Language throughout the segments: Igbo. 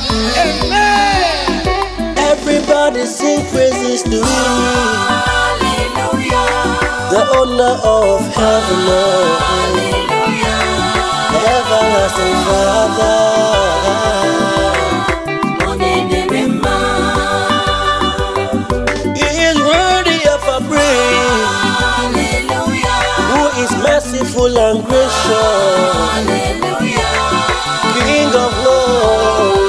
Amen. Everybody sing praises to Him, the owner of heaven and earth, everlasting Father. He is worthy of our praise, who is merciful and gracious, King of glory.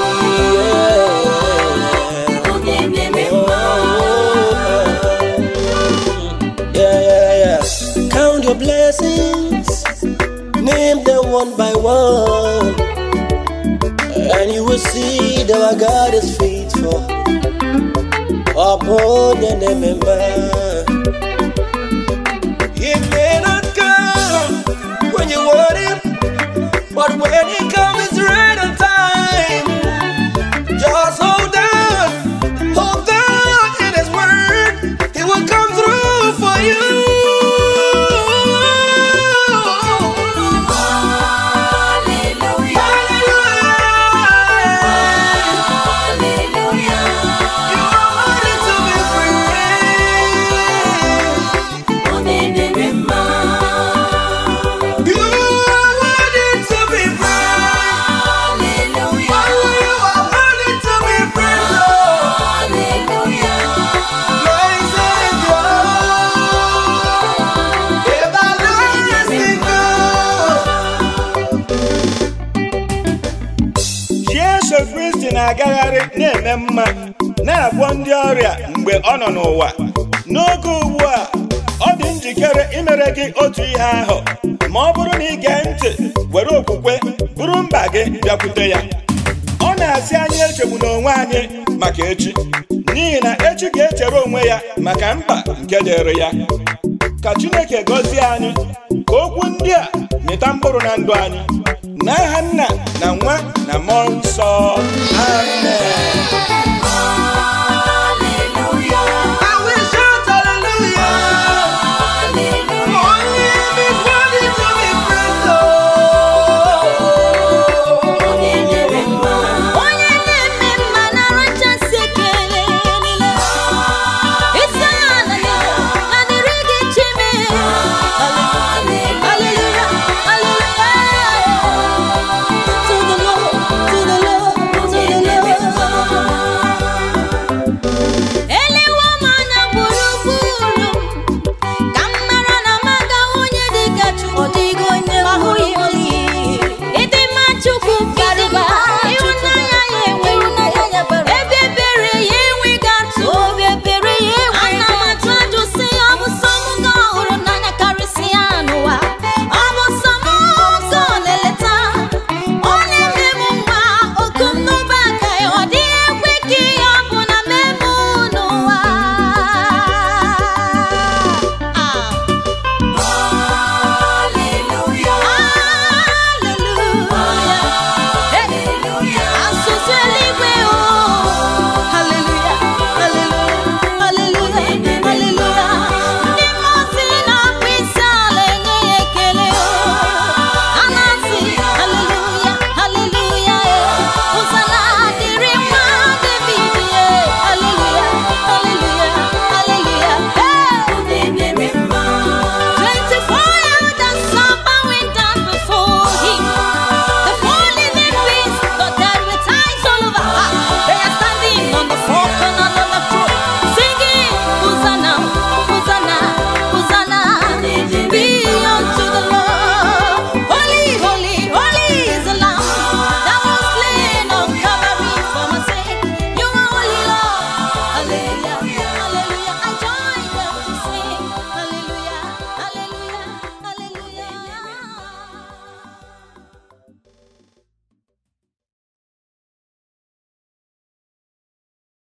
Count your blessings, name them one by one, and you will see that our God is faithful. Upon the name, He may not come when you want Him, but when He comes, it's right on time. Just hold on in His word. He will come through for you. Na-agagharị na-eme mma na-agwọ ndị ọrịa mgbe ọ nọ n'ụwa. N'oge ugbu a ọ dị njikere imere gị otu ihe ahụ ma ọ bụrụ na ị gee ntị were okwukwe buru mba gị bịakwute ya. Ọ na-asị anyị echegbuna onwe anyị maka echi, n'ihi na echi ga-echere onwe ya maka mkpa nke dịrị ya. Ka Chineke gọzie anyị, ka okwu ndị a mịta mkpụrụ na ndụ anyị, n'aha Nna na Nwa na Mmụọ Nsọ. Amen.